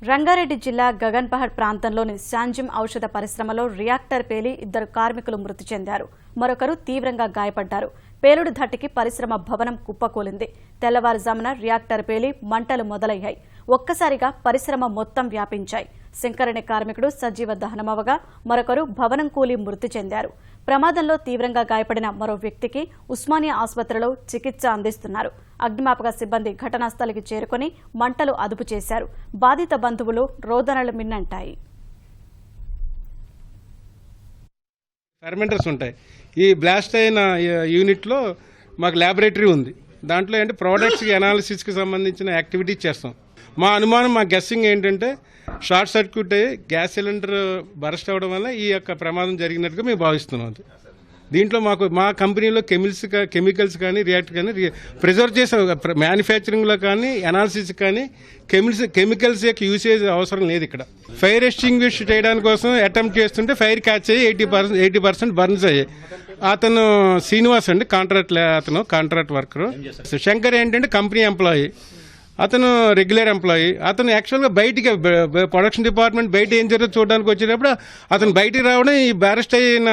రంగారెడ్డి జిల్లా గగన్పహడ్ ప్రాంతంలోని శాంజిమ్ ఔషధ పరిశ్రమలో రియాక్టర్ పేలి 2 కార్మికులు మృతి చెందారు. మరొకరు తీవ్రంగా గాయపడ్డారు. పేలుడు ధాటికి పరిశ్రమ భవనం కుప్పకూలింది. తెల్లవారుజామున రియాక్టర్ పేలి మంటలు మొదలయ్యాయి. ఒక్కసారిగా పరిశ్రమ మొత్తం వ్యాపించాయి. శంకరణి కార్మికుడు సజీవ దహనమవగా మరొకరు భవనం కూలి మృతి చెందారు. ప్రమాదంలో తీవ్రంగా గాయపడిన మరో వ్యక్తికి ఉస్మానియా ఆసుపత్రిలో చికిత్స అందిస్తున్నారు. అగ్నిమాపక సిబ్బంది ఘటనా స్థలికి చేరుకుని మంటలు అదుపు చేశారు. బాధిత బంధువులు రోదనలు మిన్నంటాయి. ఫెర్మెంటర్స్ ఉంటాయి. ఈ బ్లాస్ట్ అయిన యూనిట్లో మాకు ల్యాబొరేటరీ ఉంది. దాంట్లో ఏంటి ప్రోడక్ట్స్కి అనాలిసిస్కి సంబంధించిన యాక్టివిటీస్ చేస్తాం. మా అనుమానం, మా గెస్సింగ్ ఏంటంటే షార్ట్ సర్క్యూట్ అయ్యి గ్యాస్ సిలిండర్ బరస్ట్ అవ్వడం వల్ల ఈ యొక్క ప్రమాదం జరిగినట్టుగా మేము భావిస్తున్నాం. దీంట్లో మా కంపెనీలో కెమికల్స్ కానీ రియాక్టర్ కానీ ప్రిజర్వ్ చేసే మ్యానుఫ్యాక్చరింగ్లో కానీ అనాలిసిస్ కానీ కెమికల్స్ యొక్క యూసేజ్ అవసరం లేదు. ఇక్కడ ఫైర్ ఎక్స్టింగ్విష్ చేయడానికి కోసం అటెంప్ట్ చేస్తుంటే ఫైర్ క్యాచ్ అయ్యి 80% బర్న్స్ అయ్యాయి. అతను శ్రీనివాస్ అండి, కాంట్రాక్ట్ వర్కరు. శంకర్ ఏంటంటే కంపెనీ ఎంప్లాయీ, అతను రెగ్యులర్ ఎంప్లాయీ. అతను యాక్చువల్గా బయటికి ప్రొడక్షన్ డిపార్ట్మెంట్ బయట ఏం జరుగుతుందో చూడడానికి వచ్చేటప్పుడు అతను బయటికి రావడం, ఈ బ్యారెస్ట్ అయిన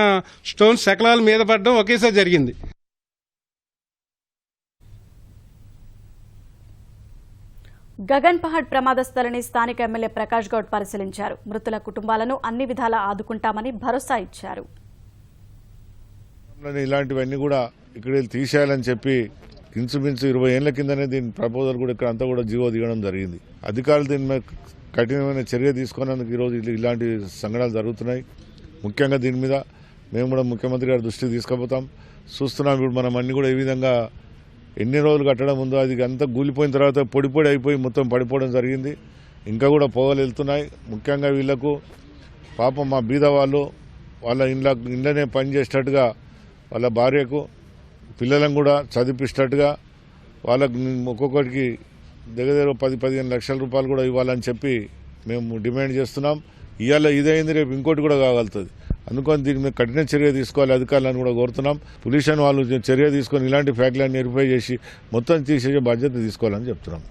స్టోన్స్ శకలాల మీద పడడం ఒకేసారి జరిగింది. గగన్పహడ్ ప్రమాద స్థలిని స్థానిక ఎమ్మెల్యే ప్రకాష్ గౌడ్ పరిశీలించారు. మృతుల కుటుంబాలను అన్ని విధాలా ఆదుకుంటామని భరోసా ఇచ్చారు. ఇలాంటివన్నీ కూడా ఇక్కడ తీసేయాలని చెప్పి ఇంచుమించు 20 ఏళ్ల కిందనే దీని ప్రపోజల్ కూడా ఇక్కడ అంతా కూడా జీవో దిగడం జరిగింది. అధికారులు దీని మీద కఠినమైన చర్య తీసుకున్నందుకు ఈరోజు ఇలాంటి సంఘటనలు జరుగుతున్నాయి. ముఖ్యంగా దీని మీద మేము కూడా ముఖ్యమంత్రి గారి దృష్టికి తీసుకుపోతాం. చూస్తున్నాం ఇప్పుడు మనం అన్ని కూడా ఏ విధంగా ఎన్ని రోజులు కట్టడం ఉందో అది అంతా కూలిపోయిన తర్వాత పొడి అయిపోయి మొత్తం పడిపోవడం జరిగింది. ఇంకా కూడా పొగలు వెళ్తున్నాయి. ముఖ్యంగా వీళ్లకు పాపం మా బీద వాళ్ళు వాళ్ళ ఇంట్లోనే పనిచేసేటట్టుగా వాళ్ళ భార్యకు పిల్లలను కూడా చదివిస్తట్టుగా వాళ్ళకు ఒక్కొక్కటికి దగ్గర 10-15 లక్షల రూపాయలు కూడా ఇవ్వాలని చెప్పి మేము డిమాండ్ చేస్తున్నాం. ఇవాళ ఇదైంది, రేపు ఇంకోటి కూడా కాగలుగుతుంది. అందుకని దీని మీద కఠిన చర్య తీసుకోవాలి అధికారులను కూడా కోరుతున్నాం. పొల్యూషన్ వాళ్ళు చర్య తీసుకొని ఇలాంటి ఫ్యాక్టరీలను వెరిఫై చేసి మొత్తం తీసేసే బాధ్యత తీసుకోవాలని చెప్తున్నాం.